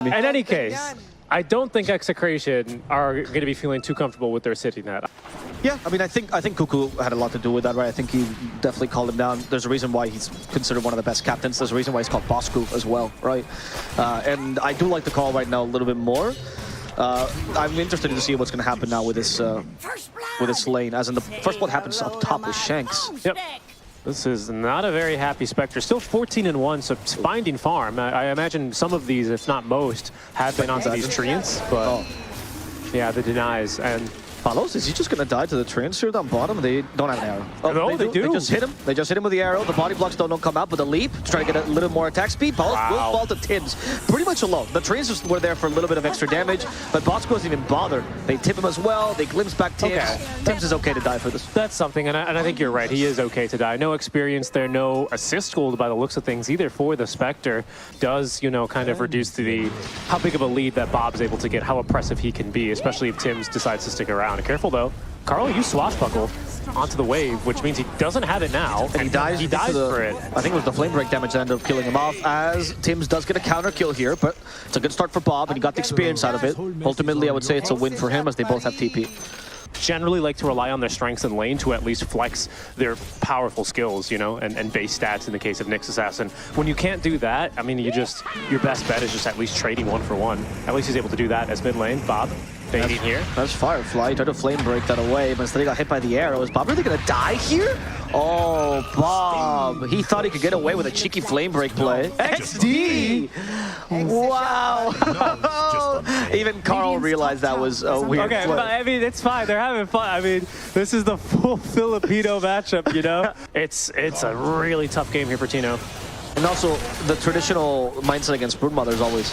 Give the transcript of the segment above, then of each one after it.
In any case, I don't think Execration are going to be feeling too comfortable with their city net. Yeah, I mean, I think Cuckoo had a lot to do with that, right? I think he definitely called him down. There's a reason why he's considered one of the best captains. There's a reason why he's called Bosku as well, right? And I do like the call right now a little bit more. I'm interested to see what's going to happen now with this lane, as in the first blood happens up top with Shanks. Yep. This is not a very happy Spectre. Still 14-1, so finding farm. I imagine some of these, if not most, have been onto these treants, but yeah, the denies. And Palos, is he just going to die to the treants here down bottom? They don't have an arrow. Oh, they do. They just hit him. They just hit him with the arrow. The body blocks don't come out, but the leap to try to get a little more attack speed. Palos will fall to Tims pretty much alone. The treants just were there for a little bit of extra damage, but Bosco doesn't even bother. They tip him as well. They glimpse back Tims. Okay. Tims is okay to die for this. That's something, and I think you're right. He is okay to die. No experience there, no assist gold by the looks of things either for the Spectre. Does, you know, kind of reduce the how big of a lead that Bob's able to get, how oppressive he can be, especially if Tims decides to stick around. Careful though. Carl used Swashbuckle onto the wave, which means he doesn't have it now. And he dies for it. I think it was the flame break damage that ended up killing him off, as Tims does get a counter kill here, but it's a good start for Bob, and he got the experience out of it. Ultimately, I would say it's a win for him, as they both have TP. Generally like to rely on their strengths in lane to at least flex their powerful skills, you know, and base stats in the case of Nyx Assassin. When you can't do that, I mean, your best bet is just at least trading 1-for-1. At least he's able to do that as mid lane. Bob, baiting here. That's Firefly. He tried to flame break that away, but instead he got hit by the arrow. Is Bob really going to die here? Oh, Bob. He thought he could get away with a cheeky flame break play. XD! Wow. Even Carl realized that was a weird play. But I mean, it's fine. They're having fun. I mean, this is the full Filipino matchup, you know? It's a really tough game here for Tino. And also, the traditional mindset against Broodmother is always,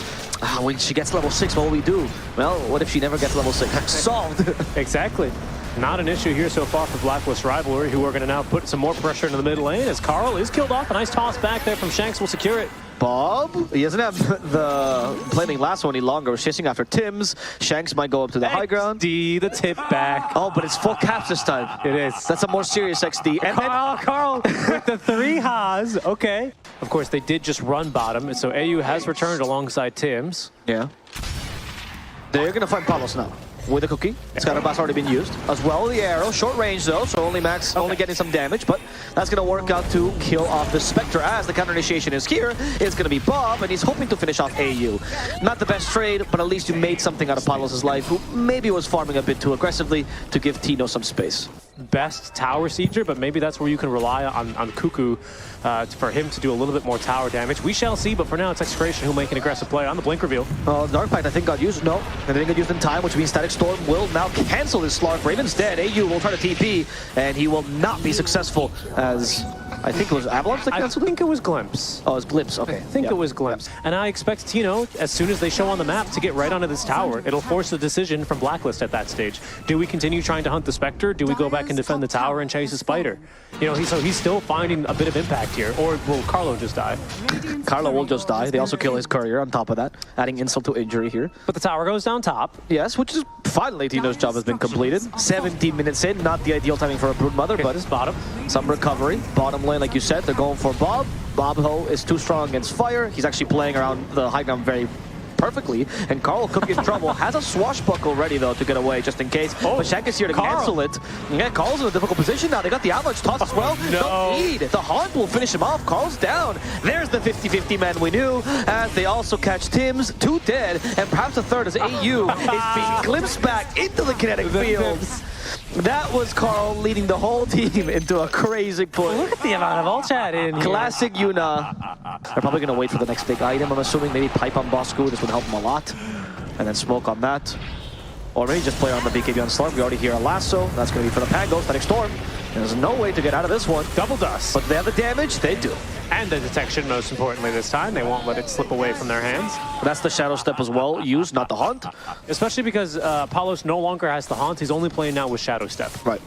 when she gets level 6, what will we do? Well, what if she never gets level 6? Solved! Exactly. Not an issue here so far for Blacklist Rivalry, who are going to now put some more pressure into the mid lane as Carl is killed off. A nice toss back there from Shanks will secure it. Bob, he doesn't have the flaming lasso any longer. We're chasing after Tims. Shanks might go up to the high ground. XD, the tip back. Oh, but it's full caps this time. It is. That's a more serious XD. And Carl with the 3 Haas. Okay. Of course, they did just run bottom, so AU has returned alongside Tims. Yeah. They're going to find Palos now. With a cookie. Scatterblast already been used. As well, the arrow. Short range though, so only Max only getting some damage, but that's going to work out to kill off the Spectre, as the counter initiation is here. It's going to be Bob, and he's hoping to finish off AU. Not the best trade, but at least you made something out of Palos' life, who maybe was farming a bit too aggressively to give Tino some space. Best tower sieger, but maybe that's where you can rely on Cuckoo for him to do a little bit more tower damage. We shall see, but for now it's Execration who'll make an aggressive play on the blink reveal. Dark Pact I think got used. No, they didn't get used in time, which means Static Storm will now cancel this Slark Raven. Instead, AU will try to TP, and he will not be successful, as I think it was Avalanche that canceled. I think it was Glimpse. Oh, it was Glimpse, okay. I think it was Glimpse. And I expect Tino, as soon as they show on the map, to get right onto this tower. It'll force a decision from Blacklist at that stage. Do we continue trying to hunt the Spectre? Do we go back and defend the tower and chase a spider? You know, so he's still finding a bit of impact here. Or will Carlo just die? Carlo will just die. They also kill his courier on top of that, adding insult to injury here. But the tower goes down top. Yes, which is finally Tino's job has been completed. 17 minutes in, not the ideal timing for a Broodmother, but this bottom. Some recovery. Bottom lane, like you said, they're going for Bob. Bob, though, is too strong against fire. He's actually playing around the high ground very perfectly, and Carl could get in trouble. Has a swashbuckle ready though to get away just in case. But Shank is here to cancel it. Yeah, Carl's in a difficult position now. They got the avalanche toss as well. No need. The haunt will finish him off. Carl's down. There's the 50-50 man we knew, as they also catch Tims, 2 dead, and perhaps a third as AU is being glimpsed back into the kinetic fields. That was Carl leading the whole team into a crazy push. Look at the amount of ult chat in here. Classic Yuna. They're probably going to wait for the next big item, I'm assuming. Maybe pipe on Bosku. This would help him a lot. And then smoke on that. Or maybe just play on the BKB on Slark. We already hear a lasso. That's going to be for the Pangos. Static Storm. There's no way to get out of this one. Double dust. But they have the damage. They do. And the detection, most importantly this time. They won't let it slip away from their hands. But that's the Shadow Step as well, used, not the Haunt. Especially because Palos no longer has the Haunt. He's only playing now with Shadow Step. Right.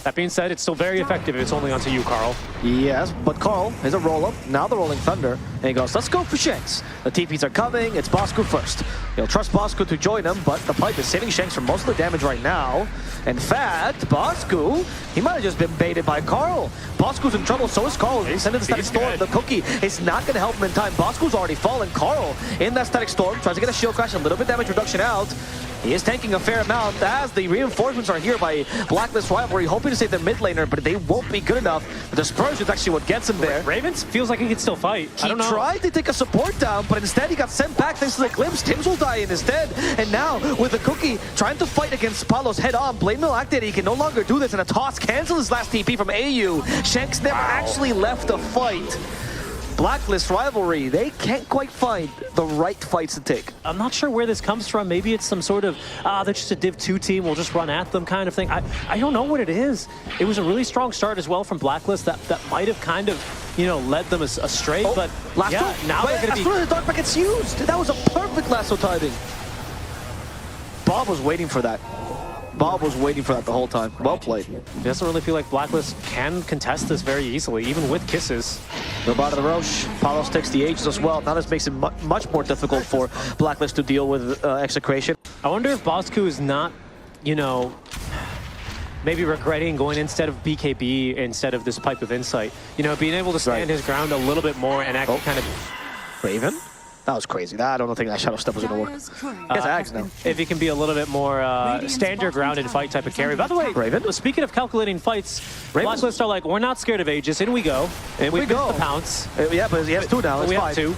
That being said, it's still very effective if it's only onto you, Carl. Yes, but Carl is a roll-up. Now the Rolling Thunder. And he goes, let's go for Shanks. The TPs are coming. It's Bosku first. He'll trust Bosku to join him, but the pipe is saving Shanks from most of the damage right now. In fact, Bosku, he might have just been baited by Carl. Bosku's in trouble, so is Carl. He's sending the static storm. The cookie is not going to help him in time. Bosku's already fallen. Carl in that static storm tries to get a shield crash, a little bit damage reduction out. He is tanking a fair amount as the reinforcements are here by Blacklist Rivalry, hoping to save the mid laner, but they won't be good enough. The dispersion is actually what gets him there. Ravens feels like he can still fight. I don't know. He tried to take a support down, but instead he got sent back thanks to the glimpse. Tims will die instead. And now, with the cookie trying to fight against Palos head on, Blade Mill activated. He can no longer do this, and a toss cancels his last TP from AU. Shanks never actually left a fight. Blacklist Rivalry, they can't quite find the right fights to take. I'm not sure where this comes from. Maybe it's some sort of, they're just a Div 2 team, we'll just run at them kind of thing. I don't know what it is. It was a really strong start as well from Blacklist that might have kind of, you know, led them astray, but yeah, now they're going to be... As soon as the dark gets used, that was a perfect lasso timing. Bob was waiting for that. Bob was waiting for that the whole time. Well played. It doesn't really feel like Blacklist can contest this very easily, even with kisses. The bottom of the Roche. Palos takes the Ages as well. Now this makes it much more difficult for Blacklist to deal with Execration. I wonder if Bosku is not, you know, maybe regretting going instead of BKB instead of this Pipe of Insight. You know, being able to stand his ground a little bit more and actually kind of... Raven? That was crazy. I don't think that Shadow Step was going to work. It's Ags now. If he can be a little bit more stand your ground and fight type of carry. By the way, Raven, speaking of calculating fights, Blacklist are like, we're not scared of Aegis. In we go. In we go. The pounce. Yeah, but he has two now. We have two.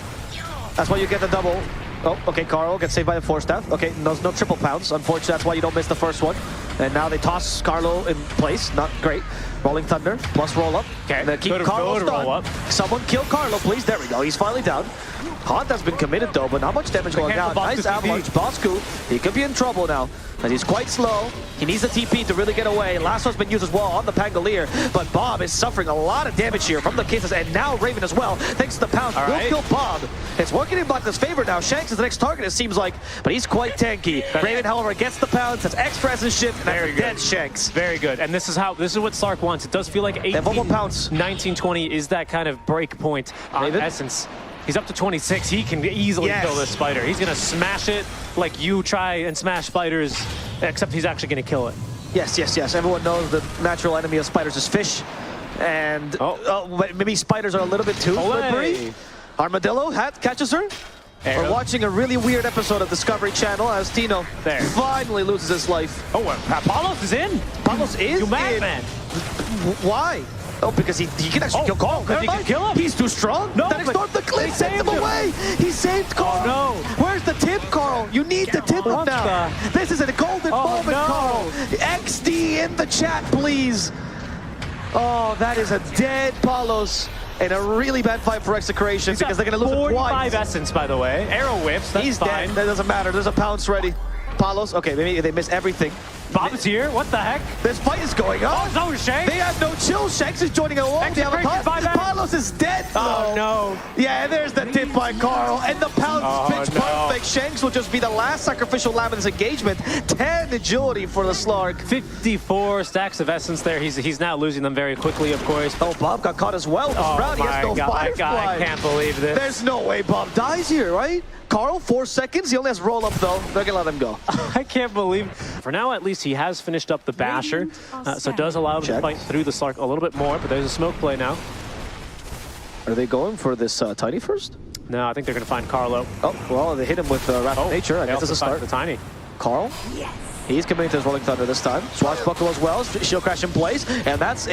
That's why you get the double. Oh, okay, Carl gets saved by the Force Staff. Okay, no triple pounce. Unfortunately, that's why you don't miss the first one. And now they toss Carlo in place. Not great. Rolling Thunder plus roll up. Okay, and keep Carlo stunned. Someone kill Carlo, please. There we go. He's finally down. Haunt has been committed though, but not much damage going down. Nice avalanche. Bosku, he could be in trouble now. And he's quite slow. He needs a TP to really get away. Lasso's been used as well on the Pangolier, but Bob is suffering a lot of damage here from the kisses, and now Raven as well, thanks to the pounce. Will kill Bob. It's working in Blacklist's favor now. Shanks is the next target, it seems like, but he's quite tanky. Raven, however, gets the pounce, has extra and shit, and that's a dead Shanks. Very good. And this is what Slark wants. It does feel like 18, 1920 is that kind of break point on Essence. He's up to 26. He can easily kill this spider. He's going to smash it like you try and smash spiders, except he's actually going to kill it. Yes, yes, yes. Everyone knows the natural enemy of spiders is fish. And maybe spiders are a little bit too slippery. Armadillo catches her. We're watching a really weird episode of Discovery Channel as Tino finally loses his life. Oh, Palos is in. Palos is you madman. Why? Oh, because he can actually kill Carl. Because he can kill him. He's too strong. No, that ignored the clip. Sent him away. He saved Carl. Oh, no. Where's the tip, Carl? You need the tip up now. This is a golden moment, Carl. XD in the chat, please. Oh, that is a dead Palos. And a really bad fight for Execration because they're going to lose it twice. 45 essence, by the way. Arrow whips, that's He's fine. dead. That doesn't matter. There's a pounce ready. Palos, okay, maybe they miss everything. Bob's here? What the heck? This fight is going on. Oh, no, Shanks. They have no chill. Shanks is joining along. They have a Palos is dead, though. Oh, no. Yeah, there's the tip by Carl. And the pounce pitch perfect. Shanks will just be the last sacrificial lamb in this engagement. 10 agility for the Slark. 54 stacks of essence there. He's now losing them very quickly, of course. Oh, Bob got caught as well. Oh, round. He has no firefly. I can't believe this. There's no way Bob dies here, right? Carl, 4 seconds. He only has roll up, though. They're going to let him go. I can't believe. For now, at least, he has finished up the Basher, so it does allow him to fight through the Slark a little bit more, but there's a smoke play now. Are they going for this Tiny first? No, I think they're going to find Carlo. Oh, well, they hit him with Wrath of Nature. I guess it's a start. The Tiny. Carl? Yes. He's committing to his Rolling Thunder this time. Swashbuckle as well. Shield crash in place. And that's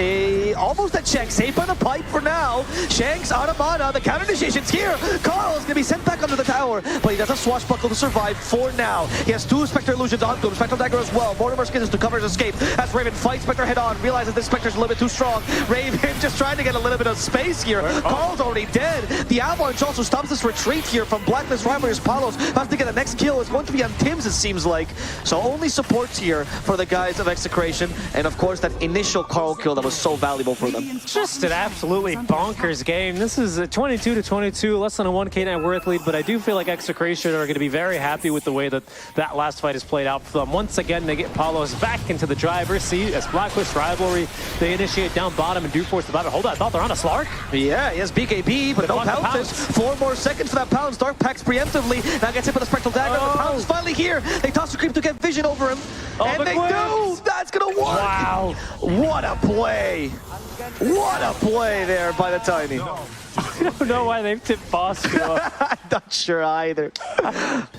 almost a check. Safe by the pipe for now. Shanks out of mana. The counter initiation's here. Carl is going to be sent back under the tower. But he does have Swashbuckle to survive for now. He has 2 Spectre Illusions onto him. Spectral Dagger as well. Mortimer Skins to cover his escape. As Raven fights Spectre head on. Realizes this Spectre's a little bit too strong. Raven just trying to get a little bit of space here. Carl's already dead. The Avalanche also stops this retreat here from Blacklist Rivalry's Palos. Has to get the next kill. It's going to be on Tims, it seems like. So only supports here for the guys of Execration, and of course that initial Carl kill that was so valuable for them. Just an absolutely bonkers game. This is a 22-22, less than a 1K net worth lead, but I do feel like Execration are going to be very happy with the way that that last fight has played out for them. Once again, they get Palos back into the driver's seat as Blacklist rivalry. They initiate down bottom and do force the battle. Hold on, I thought they're on a Slark. Yeah, he has BKB, but no pounces. 4 more seconds for that pounce. Dark packs preemptively. Now gets hit with a Spectral Dagger. The pounce is finally here. They toss the creep to get vision over him. And they do! That's gonna work! Wow. What a play! What a play there by the Tiny. I don't know why they've tipped Bosco. I'm not sure either.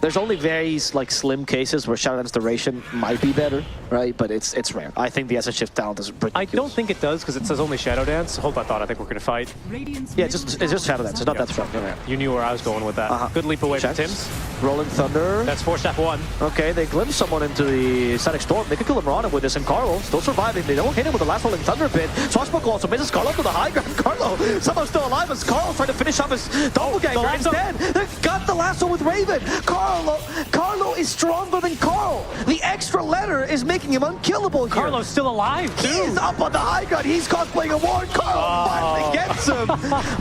There's only very slim cases where Shadowdance duration might be better, right? But it's rare. I think the SS shift talent is ridiculous. I don't think it does because it says only Shadow Dance. Hold on, I think we're going to fight. Yeah, it's just Shadowdance. It's not that strong. Yeah. You knew where I was going with that. Good leap away from Tim's. Rolling Thunder. That's 4-1. Okay, they glimpse someone into the Static Storm. They could kill Marana with this, and Carlo still surviving. They don't hit him with the last Rolling Thunder bit. Swashbuckle also misses Carlo to the high ground. Carlo somehow still alive as Carlo trying to finish off his doppelganger. Instead, they got the lasso with Raven. Carlo is stronger than Carl. The extra letter is making him unkillable here. Carlo's still alive, too. He's up on the high ground. He's cosplaying a ward. Carlo finally gets him.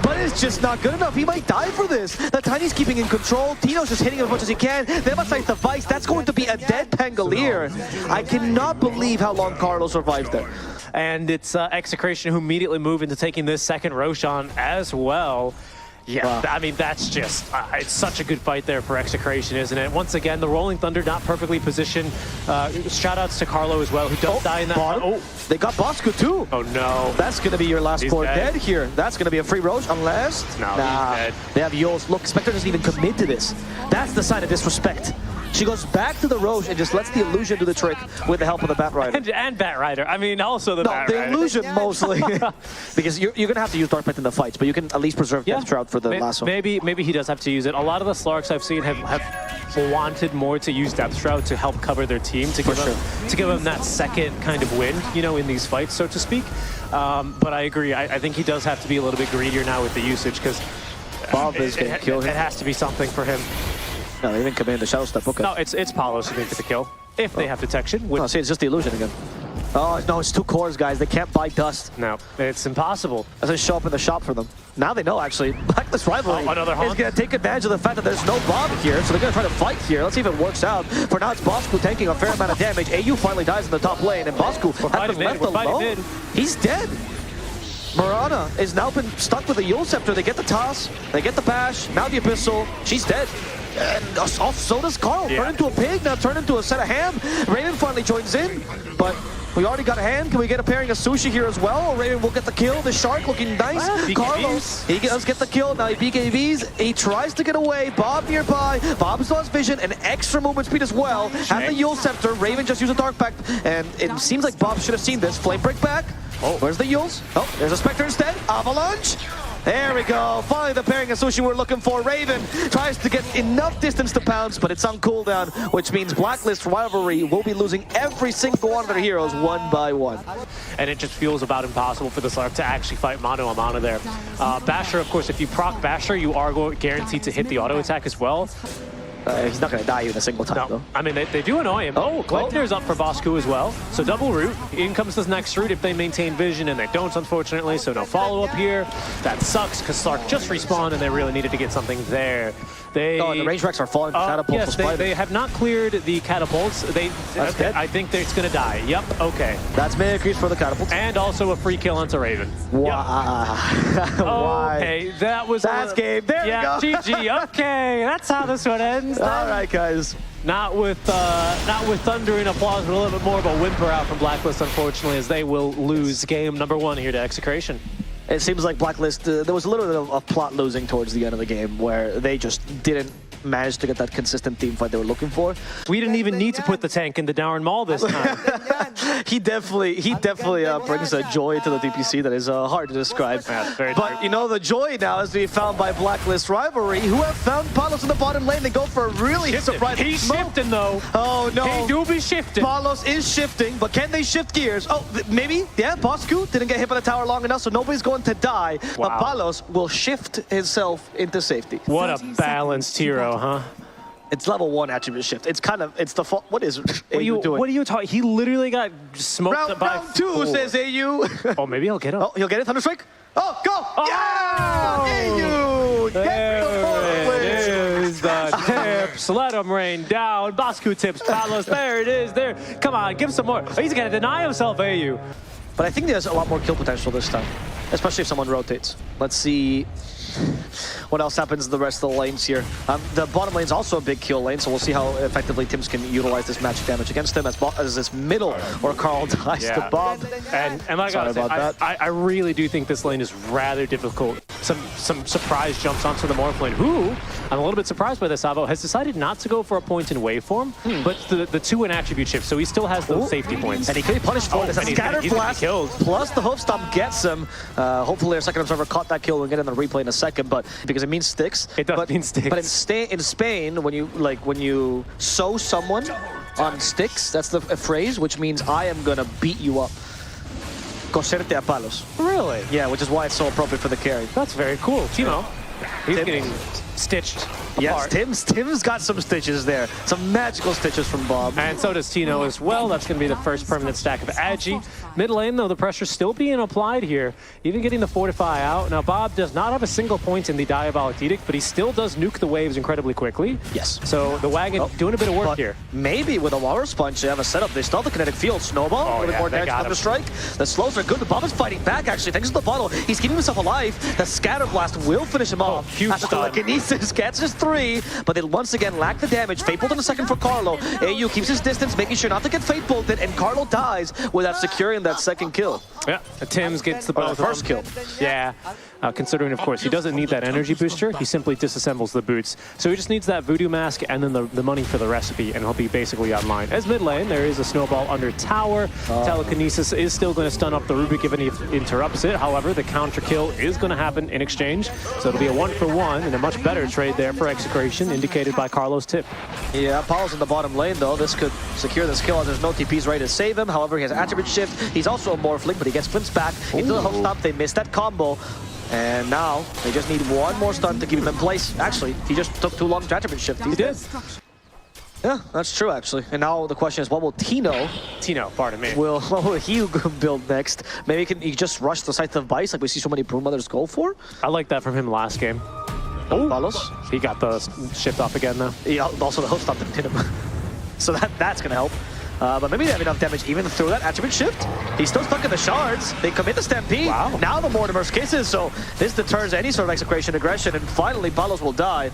But it's just not good enough. He might die for this. The Tiny's keeping in control. Tino's just hitting him as much as he can. They have a the Vice. That's going to be a dead Pangolier. I cannot believe how long Carlo survived there. And it's Execration who immediately move into taking this second Roshan as well. Yeah, wow. I mean, that's just, it's such a good fight there for Execration, isn't it? Once again, the Rolling Thunder not perfectly positioned. Shoutouts to Carlo as well, who does die in that. They got Bosco too. Oh, no. That's going to be your last core dead here. That's going to be a free Roche, unless... No, he's dead. They have Yules. Look, Spectre doesn't even commit to this. That's the sign of disrespect. She goes back to the Roche and just lets the illusion do the trick with the help of the Bat Rider. And Bat Rider. I mean, also the Bat Rider. The illusion mostly. Because you're going to have to use Dark Pit in the fights, but you can at least preserve Death Shroud for the lasso. Maybe he does have to use it. A lot of the Slarks I've seen have wanted more to use Death Shroud to help cover their team, to give them that second kind of win, you know, in these fights, so to speak. But I agree. I think he does have to be a little bit greedier now with the usage, because Bob is going to kill him. It has to be something for him. No, they didn't command the Shadow Step. Okay. No, it's Palos who didn't get the kill. If they have detection. No, see, it's just the illusion again. Oh, no, it's 2 cores, guys. They can't buy dust. No, it's impossible. Doesn't show up in the shop for them. Now they know, actually. Blacklist rivalry is going to take advantage of the fact that there's no Bob here, so they're going to try to fight here. Let's see if it works out. For now, it's Bosco tanking a fair amount of damage. AU finally dies in the top lane, and Bosco has been left alone. He's dead. Marana is now been stuck with the Yule Scepter. They get the toss, they get the bash, now the Abyssal. She's dead. And so does Carl. Turn into a pig, now turn into a set of ham. Raven finally joins in, but we already got a hand. Can we get a pairing of Sushi here as well? Raven will get the kill. The Shark looking nice. Carlos, he does get the kill. Now he BKBs. He tries to get away. Bob nearby. Bob still has vision and extra movement speed as well. Have the Yule Scepter. Raven just used a Dark Pact, and it seems like Bob should have seen this. Flame break back. Oh, where's the Yules? Oh, there's a Spectre instead. Avalanche. There we go. Finally, the pairing of Sushi we're looking for. Raven tries to get enough distance to pounce, but it's on cooldown, which means Blacklist rivalry will be losing every single one of their heroes one by one. And it just feels about impossible for the Slark to actually fight mano a mano there. Basher, of course, if you proc Basher, you are guaranteed to hit the auto attack as well. He's not going to die even a single time, though. I mean, they do annoy him. Oh, Gleipnir's up for Bosco as well. So double root. In comes this next root if they maintain vision, and they don't, unfortunately. So no follow-up here. That sucks, because Slark just respawned, and they really needed to get something there. And the range wrecks are falling. Catapults. Yes, they have not cleared the catapults. I think it's going to die. Yep, okay. That's mega increase for the catapults. And also a free kill onto Raven. Wow. Yep. Okay, that's game. There we go. GG. Okay, that's how this one ends. All right, guys. Not with thunder and applause, but a little bit more of a whimper out from Blacklist, unfortunately, as they will lose game number 1 here to Execration. It seems like Blacklist, there was a little bit of plot losing towards the end of the game where they just didn't manage to get that consistent team fight they were looking for. We didn't even need to put the tank in the Darren Maul this time. he definitely brings a joy to the DPC that is hard to describe. Yeah, very but true. you know, the joy now is to be found by Blacklist rivalry, who have found Palos in the bottom lane. They go for a really surprising He's shifting though. Oh no. He do be shifting. Palos is shifting, but can they shift gears? Oh, maybe. Yeah, Bosco didn't get hit by the tower long enough, so nobody's going to die. Wow. But Palos will shift himself into safety. What a balanced hero, huh? It's level 1 attribute shift. It's kind of, it's the fault. What is AU doing? What are you talking? He literally got smoked by round 2, says AU. Oh, maybe he'll get him. Oh, he'll get it. Thunderstrike. Oh, go! Oh! Yeah! AU! Get the ball Is the tips. Let him rain down. Bosku tips Palos. There it is. There. Come on, give some more. Oh, he's going to deny himself, AU. But I think there's a lot more kill potential this time, especially if someone rotates. Let's see what else happens in the rest of the lanes here. The bottom lane is also a big kill lane, so we'll see how effectively Tims can utilize this magic damage against him as this middle or Carl dies to Bob. And like I really do think this lane is rather difficult. Some surprise jumps onto the Morph lane. Who, I'm a little bit surprised by this, Avo, has decided not to go for a point in waveform, but the 2 in attribute shift, so he still has those safety points. And he can be punished for this. Scatter blast, plus the hoof stomp gets him. Hopefully our second observer caught that kill and get in the replay in a second, but because it means sticks. It does mean sticks. But in Spain, when you sew someone on sticks, that's the phrase, which means I am gonna beat you up. Coserte a palos. Really? Yeah, which is why it's so appropriate for the carry. That's very cool. Timo, he's getting stitched apart. Yes, Tim's got some stitches there. Some magical stitches from Bob. And so does Tino as well. That's going to be the first permanent stack of Agi. Mid lane, though, the pressure's still being applied here. Even getting the Fortify out. Now, Bob does not have a single point in the Diabolic Edict, but he still does nuke the waves incredibly quickly. Yes. So the Wagon doing a bit of work here. Maybe with a Walrus Punch, they have a setup. They still have the kinetic field. Snowball, a little bit more damage from the strike. The slows are good. The Bob is fighting back, actually. Thanks to the bottle. He's keeping himself alive. The Scatter Blast will finish him off. Huge stun. Telekinesis catches 3, but they once again lack the damage. Fate Bolt in a second for Carlo. AU keeps his distance, making sure not to get Fate Bolted, and Carlo dies without securing that second kill. Yeah, Tims gets the first kill. Yeah, considering, of course, he doesn't need that energy booster. He simply disassembles the boots. So he just needs that Voodoo Mask and then the money for the recipe, and he'll be basically online. As mid lane, there is a Snowball under tower. Telekinesis is still going to stun up the Rubik if he interrupts it. However, the counter kill is going to happen in exchange. So it'll be a 1-for-1 and a much better trade there for Execration, indicated by Carlos' tip. Yeah, Apollo's in the bottom lane, though. This could secure this kill as there's no TPs ready to save him. However, he has attribute shift. He's also a Morphling, but he gets glimpsed back into the hook stop. They missed that combo. And now they just need one more stun to keep him in place. Actually, he just took too long to attribute shift. He did. Yeah, that's true, actually. And now the question is, what will Tino, pardon me. what will he build next? Maybe he just rush the Scythe of Vice like we see so many Brood Mothers go for? I like that from him last game. Palos. He got the shift off again, though. He also the hook stop didn't hit him. So that's going to help. But maybe they have enough damage even through that attribute shift. He's still stuck in the shards. They commit the Stampede. Wow. Now the Mortimer's kisses, so this deters any sort of Execration aggression, and finally Palos will die.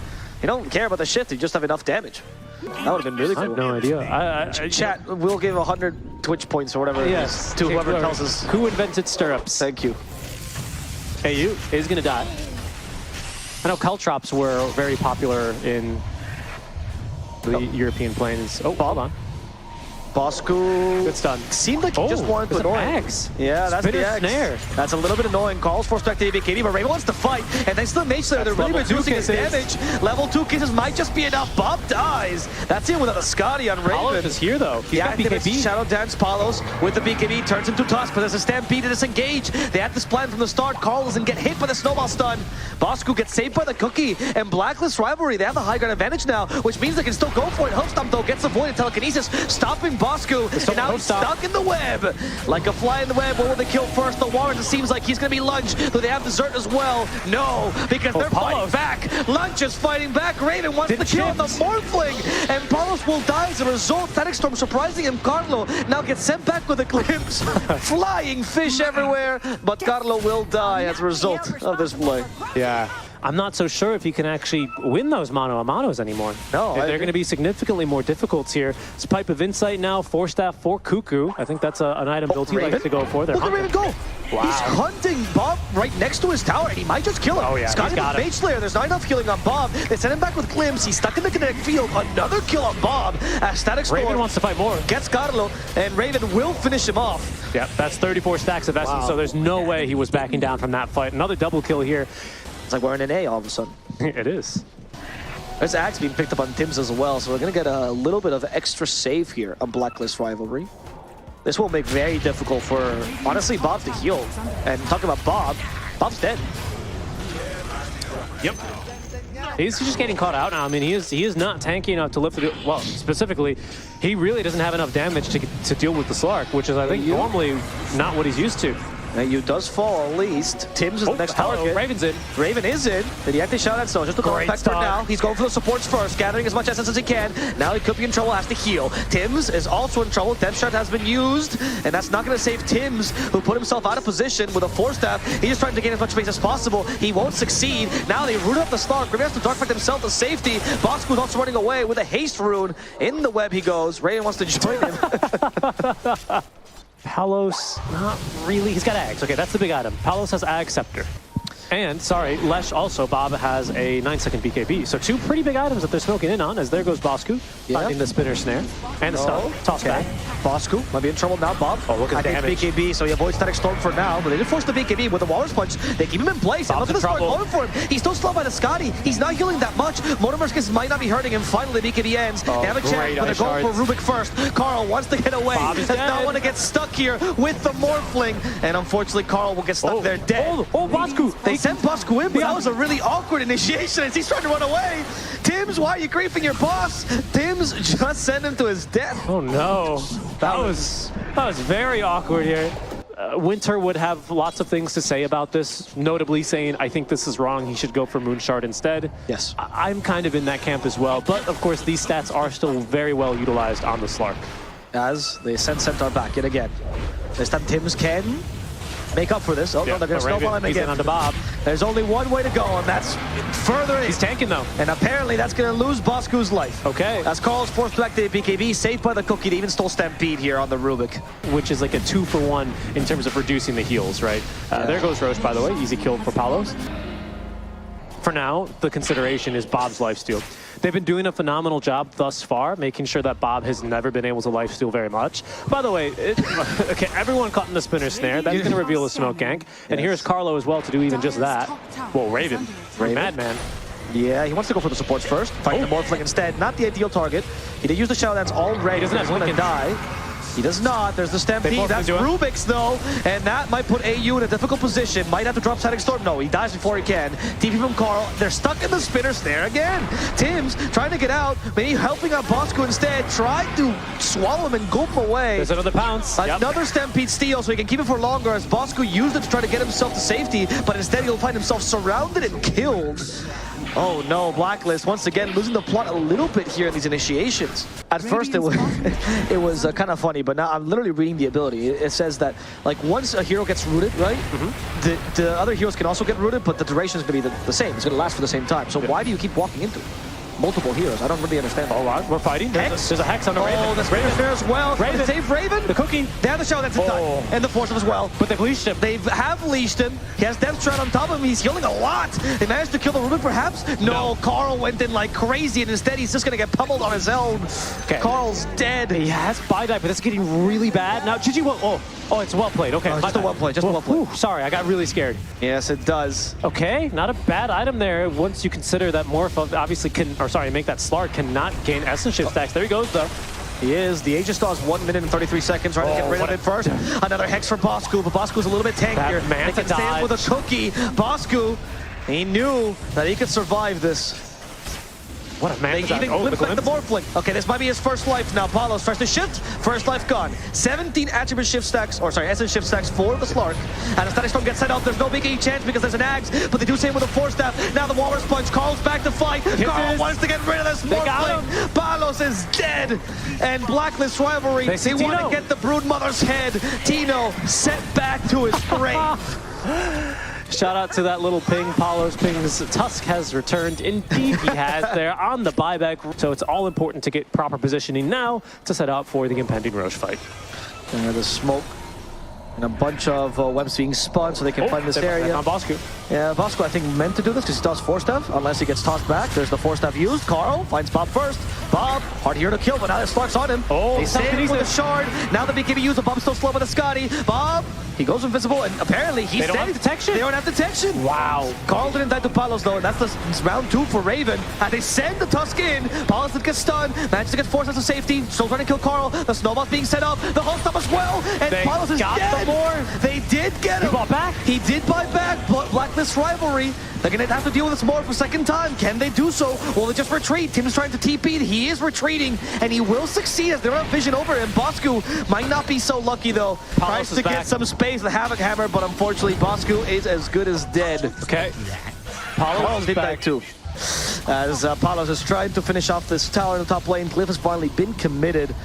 You don't care about the shift, you just have enough damage. That would have been really cool. I have no idea. Chat, we'll give 100 Twitch points or whatever it is to whoever tells us. Who invented stirrups? Thank you. AU is going to die. I know Caltrops were very popular in the European plains. Oh, hold on. Bosku. Good stun. Seemed like he just wanted to annoy him. Yeah, that's the X. Snare. That's a little bit annoying. Carl's forced back to BKB, but Raven wants to fight. And thanks to the Mage Slayer, they're really reducing his damage. Level 2 kisses might just be enough. Bob dies. That's it without a Scotty on Raven. Palos is here, though. He's got BKB. Shadow Dance Palos with the BKB turns into Tusk, but there's a Stampede to disengage. They had this plan from the start. Carl doesn't get hit by the Snowball stun. Bosku gets saved by the Cookie. And Blacklist Rivalry, they have the high ground advantage now, which means they can still go for it. Hookstomp, though, gets avoided. Telekinesis stopping Bosku. And now he's stuck in the web. Like a fly in the web, what will they kill first? The Warren, it seems like he's going to be Lunge, though they have Desert as well. No, because they're fighting back. Lunge is fighting back. Raven wants to kill the Morphling, and Palos will die as a result. Static Storm surprising him. Carlo now gets sent back with a glimpse. Flying fish everywhere, but Carlo will die as a result of this play. Yeah. I'm not so sure if he can actually win those mano-a-manos anymore. No, they're going to be significantly more difficult here. It's Pipe of Insight now, Force Staff for Cuckoo. I think that's an item build he likes to go for. Look at Raven go! Wow. He's hunting Bob right next to his tower, and he might just kill him. Oh yeah, Scotty with Mage Slayer, there's not enough healing on Bob. They send him back with Glimpse. He's stuck in the kinetic field. Another kill on Bob. Static Storm Raven wants to fight more. Gets Carlo, and Raven will finish him off. Yep, that's 34 stacks of essence, so there's no way he was backing down from that fight. Another double kill here. It's like we're in an A all of a sudden. It is. There's Axe being picked up on Tims as well, so we're going to get a little bit of extra save here on Blacklist Rivalry. This will make very difficult for, honestly, Bob to heal. And talking about Bob, Bob's dead. Yep. He's just getting caught out now. I mean, he is not tanky enough to lift it. Well, specifically, he really doesn't have enough damage to deal with the Slark, which is, I think, normally not what he's used to. You does fall at least. Tim's is the next target. Raven's in. Raven is in. Did he actually shout out? So just the Great effect for start. now. He's going for the supports first, gathering as much essence as he can. Now he could be in trouble, has to heal. Tim's is also in trouble. Depth shot has been used, and that's not going to save Tim's, who put himself out of position with a Force Staff. He's just trying to gain as much space as possible. He won't succeed. Now they root up the Slark. Raven has to dark fight himself to safety. Bosco's also running away with a haste rune. In the web he goes. Raven wants to join him. Palos, not really. He's got Ags. Okay, that's the big item. Palos has Ag Scepter. And, sorry, Lesh also, Bob has a 9-second BKB. So two pretty big items that they're smoking in on, as there goes Bosku, finding the spinner snare. And the stun. Toss back. Bosku might be in trouble now, Bob. Oh, look at the damage. BKB, so he avoids Static Storm for now, but they did force the BKB with the Walrus Punch. They keep him in place. Bob's And look at the Slark trouble. going for him. He's still slowed by the Scotty. He's not healing that much. Motormerskis might not be hurting him. Finally, the BKB ends. They have a chance, but they're going for Rubik first. Carl wants to get away. Bob is does dead. not want to get stuck here with the Morphling. And unfortunately, Carl will get stuck there dead. Bosku. They sent Bosku in, but that was a really awkward initiation as he's trying to run away. Tim's, why are you griefing your boss? Tim's just sent him to his death. Oh no, that was very awkward here. Winter would have lots of things to say about this, notably saying, I think this is wrong, he should go for Moonshard instead. Yes. I'm kind of in that camp as well, but of course these stats are still very well utilized on the Slark. As they send Centaur back yet again. This time Tim's can make up for this. Oh, no, they're going to snowball him He's in again. onto Bob. There's only one way to go, and that's further in. He's tanking though. And apparently that's going to lose Bosku's life. Okay. As Carl's forced back to the BKB, saved by the cookie. They even stole Stampede here on the Rubik. Which is like a 2-for-1 in terms of reducing the heals, right? There goes Roche, by the way. Easy kill for Palos. For now, the consideration is Bob's lifesteal. They've been doing a phenomenal job thus far, making sure that Bob has never been able to lifesteal very much. By the way, okay, everyone caught in the spinner snare. That's going to reveal a smoke gank. And here's Carlo as well to do even just that. Well, Raven. Madman. Yeah, he wants to go for the supports first. Fight the Morphling instead. Not the ideal target. He did use the Shoutouts already. He doesn't have going to Lincoln. die. He does not. There's the Stampede. That's Rubik's, though. And that might put AU in a difficult position. Might have to drop Static Storm. No, he dies before he can. TP from Carl. They're stuck in the spinner snare again. Tim's trying to get out. Maybe helping out Bosco instead. Tried to swallow him and gulp away. There's another pounce. Another Stampede steal, so he can keep it for longer as Bosco used it to try to get himself to safety, but instead he'll find himself surrounded and killed. Oh no, Blacklist once again losing the plot a little bit here in these initiations. At first it was kind of funny, but now I'm literally reading the ability. It says that like once a hero gets rooted, right, the other heroes can also get rooted, but the duration is going to be the same. It's going to last for the same time. So why do you keep walking into it? Multiple heroes. I don't really understand. All right, we're fighting. There's a Hex on the Raven. Oh, the Raven there as well. Raven. Save Raven. The cookie. They have the show, that's in time. And the Force as well. But they've leashed him. They have leashed him. He has Death Shroud on top of him. He's healing a lot. They managed to kill the Rubik perhaps? No, Carl went in like crazy and instead he's just going to get pummeled on his own. Okay. Carl's dead. He has buy die, but that's getting really bad. Now, GG, oh, it's well played. Okay. Just a well played. Just a well played. Sorry, I got really scared. Yes, it does. Okay, not a bad item there. Once you consider that Morph obviously make that Slark cannot gain Essence Shift stacks. There he goes, though. He is. The Aegis Star is 1 minute and 33 seconds. Trying to get rid of it first. Another Hex for Bosku, but Bosku's a little bit tankier. They can stand with a cookie. Bosku, he knew that he could survive this. What a man. They even glimpsed like the Morphling. Okay, this might be his first life now. Palos tries to shift. First life gone. 17 attribute shift stacks, or sorry, essence shift stacks for the Slark. And a Static Storm gets set up. There's no big chance because there's an Axe, but they do same with a Force Staff. Now the Walrus Punch. Carl's back to fight. Carl wants to get rid of this Morphling. Palos is dead. And Blacklist rivalry. They want to get the Broodmother's head. Tino sent back to his grave. Shout out to that little ping, Palos pings. Tusk has returned. Indeed, he has there on the buyback. So it's all important to get proper positioning now to set up for the impending Roche fight. And the smoke and a bunch of webs being spun so they can find this area. On Bosku. Yeah, Bosku, I think, meant to do this because he does Force Staff, unless he gets tossed back. There's the Force Staff used. Carl finds Bob first. Bob, hard here to kill, but now there's Slark's on him. They save him with a shard. Now the BKB used, but Bob's still slow with a Scotty. Bob, he goes invisible, and apparently he's They don't have detection? They don't have detection. Wow. Carl didn't die to Palos, though, and that's the round 2 for Raven. And they send the Tusk in. Palos did get stunned, managed to get Force Staff to safety. Still trying to kill Carl. The snowball's being set up. The whole stuff as well. And Palos is dead. They did get him. He bought back. He did buy back, but Blacklist Blacklist rivalry. They're going to have to deal with this more for a second time. Can they do so? Will they just retreat? Tim is trying to TP. He is retreating, and he will succeed as they don't have vision over him. Bosku might not be so lucky, though. Tries to get some space, the Havoc Hammer, but unfortunately, Bosku is as good as dead. Okay. Palos did that too. As Palos is trying to finish off this tower in the top lane, Cliff has finally been committed.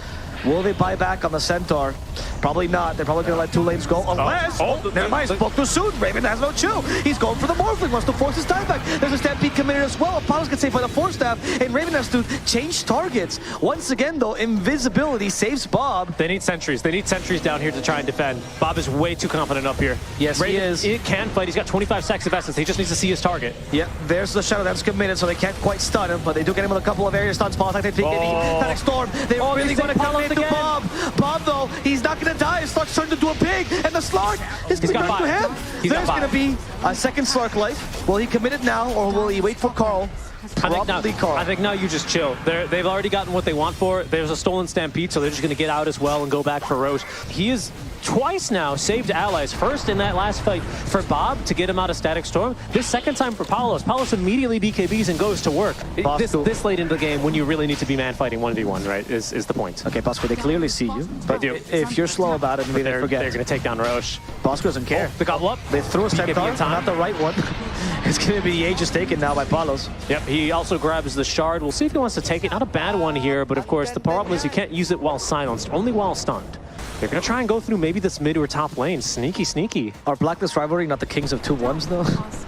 Will they buy back on the Centaur? Probably not. They're probably going to let 2 lanes go. Unless... never mind. Spoke too soon. Raven has no chill. He's going for the Morphling. Wants to force his time back. There's a Stampede committed as well. Apollo's gets saved by the Force Staff. And Raven has to change targets. Once again, though, invisibility saves Bob. They need sentries. They need sentries down here to try and defend. Bob is way too confident up here. Yes, Raven, he is. It can fight. He's got 25 seconds of essence. He just needs to see his target. Yeah, there's the Shadow Dance committed, so they can't quite stun him. But they do get him with a couple of area stuns. Palos like they think Static Storm. They really want to come into Bob. Bob, though, he's not going to die. His Slurk's turned into a pig, and the Slurk is going to to him. There's going to be a second Slurk life. Will he commit it now, or will he wait for Carl? I think now you just chill. They've already gotten what they want for it. There's a stolen Stampede, so they're just going to get out as well and go back for Roche. He is twice now saved allies. First in that last fight for Bob to get him out of Static Storm. This second time for Palos. Palos immediately BKBs and goes to work. This late into the game, when you really need to be man fighting 1v1, right, is the point. Okay, Bosco, they clearly see you. But if you're slow about it, maybe they forget. They're going to take down Roche. Bosco doesn't care. The gobble up. They threw a Centaur, not the right one. It's going to be ages taken now by Palos. Yep, he also grabs the shard. We'll see if he wants to take it. Not a bad one here, but of course the problem is you can't use it while silenced, only while stunned. They're going to try and go through maybe this mid or top lane. Sneaky, sneaky. Are Blacklist rivalry not the kings of 2-1s, though?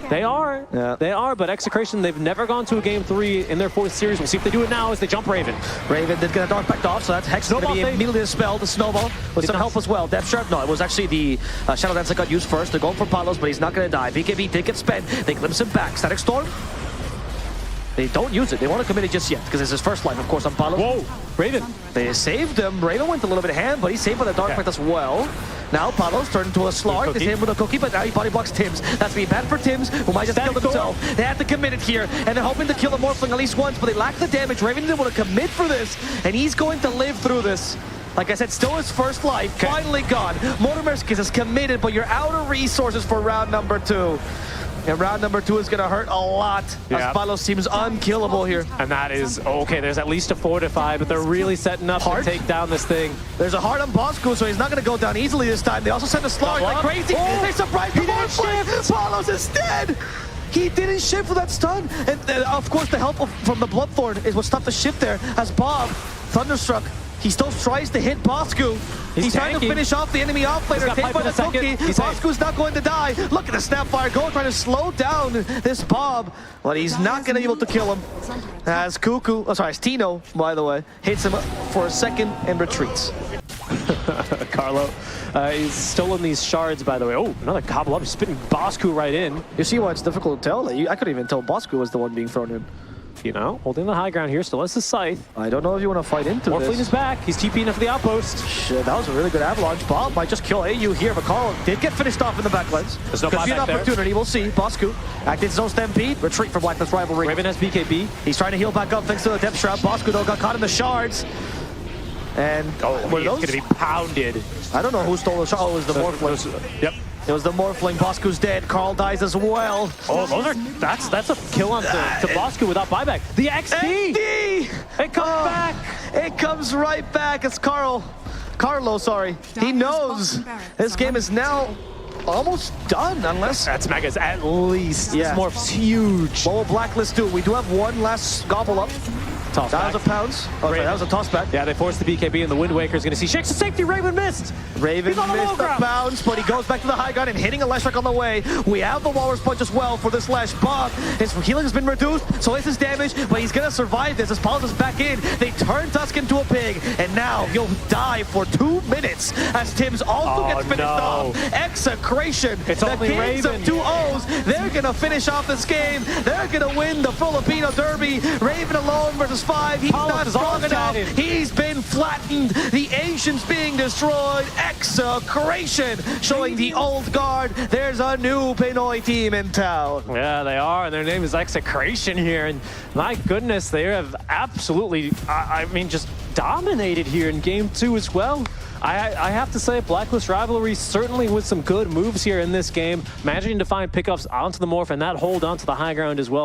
They are. Yeah. They are, but Execration, they've never gone to a game 3 in their 4th series. We'll see if they do it now as they jump Raven. Raven did get a dark backed off, so that's Hex going to be immediately dispelled. The Snowball with some help as well. Depth Sharp, no, it was actually the Shadow Dance that got used first. They're going for Palos, but he's not going to die. BKB did get spent. They glimpse him back. Static Storm. They don't use it. They won't commit it just yet because it's his first life, of course, on Palos. Whoa, Raven. They saved him. Raven went a little bit hand, but he's saved by the Dark Pact as well. Now Palos turned into a Slark. They saved him with a cookie, but now he body blocks Tims. That's going to be bad for Tims, who might just kill himself. They had to commit it here, and they're hoping to kill the Morphling at least once, but they lack the damage. Raven didn't want to commit for this, and he's going to live through this. Like I said, still his first life, finally gone. Motormerskis is committed, but you're out of resources for round number 2. And round number 2 is going to hurt a lot as Palos seems unkillable here. And that is, okay, there's at least a fortified, but they're really setting up to take down this thing. There's a heart on Bosco, so he's not going to go down easily this time. They also sent a Slug like crazy. They surprised the Morphling. Palos is dead. He didn't shift for that stun. And of course, the help from the Bloodthorn is what stopped the shift there as Bob, Thunderstruck, he still tries to hit Bosco. He's trying to finish off the enemy offlaner. Take by the cookie. Bosco's not going to die. Look at the Snapfire go, trying to slow down this Bob, but he's not going to be able to kill him. As Cuckoo, as Tino, by the way, hits him for a second and retreats. Carlo, he's stolen these shards, by the way. Oh, another gobble up. He's spitting Bosco right in. You see why it's difficult to tell? I couldn't even tell Bosco was the one being thrown in. You know, holding the high ground here, still has his scythe. I don't know if you want to fight into this. Morphling is back. He's TPing up for the outpost. Shit, that was a really good avalanche. Bob might just kill AU here, but Carl did get finished off in the backlines. There's no could be an opportunity. We'll see. Bosco acted his own Stampede. Retreat for Blacklist rivalry. Raven has BKB. He's trying to heal back up thanks to the Depth Shroud. Bosco, though, got caught in the shards. And he's going to be pounded. I don't know who stole the shard. Oh, it was the Morphling. Yep. It was the Morphling. Bosco's dead. Carl dies as well. Oh, that's a kill on to Bosco without buyback. The XD! It comes back! It comes right back. It's Carlo, sorry. He knows this game is now almost done, unless... That's Megas, at least. Yeah. This Morph's huge. What will Blacklist do? We do have one last gobble up. That was a pounce. Oh, sorry, that was a toss back. Yeah, they forced the BKB, and the Wind Waker's going to see shakes the safety. Raven missed. Raven missed the bounce, but he goes back to the high ground and hitting Electric on the way. We have the Walrus Punch as well for this Lash Bob. His healing has been reduced, so is his damage, but he's going to survive this as Palos is back in. They turn Tusk into a pig, and now he'll die for 2 minutes as Tims also gets finished off. Execration, it's the only kings Raven. of 2 O's. They're going to finish off this game. They're going to win the Filipino Derby. Raven alone versus 5. He's not strong enough. He's been flattened. The Ancients being destroyed. Execration showing the old guard. There's a new Pinoy team in town. Yeah, they are, and their name is Execration here. And my goodness, they have absolutely, I mean, just dominated here in game 2 as well. I have to say, Blacklist Rivalry certainly with some good moves here in this game, managing to find pickups onto the Morph and that hold onto the high ground as well.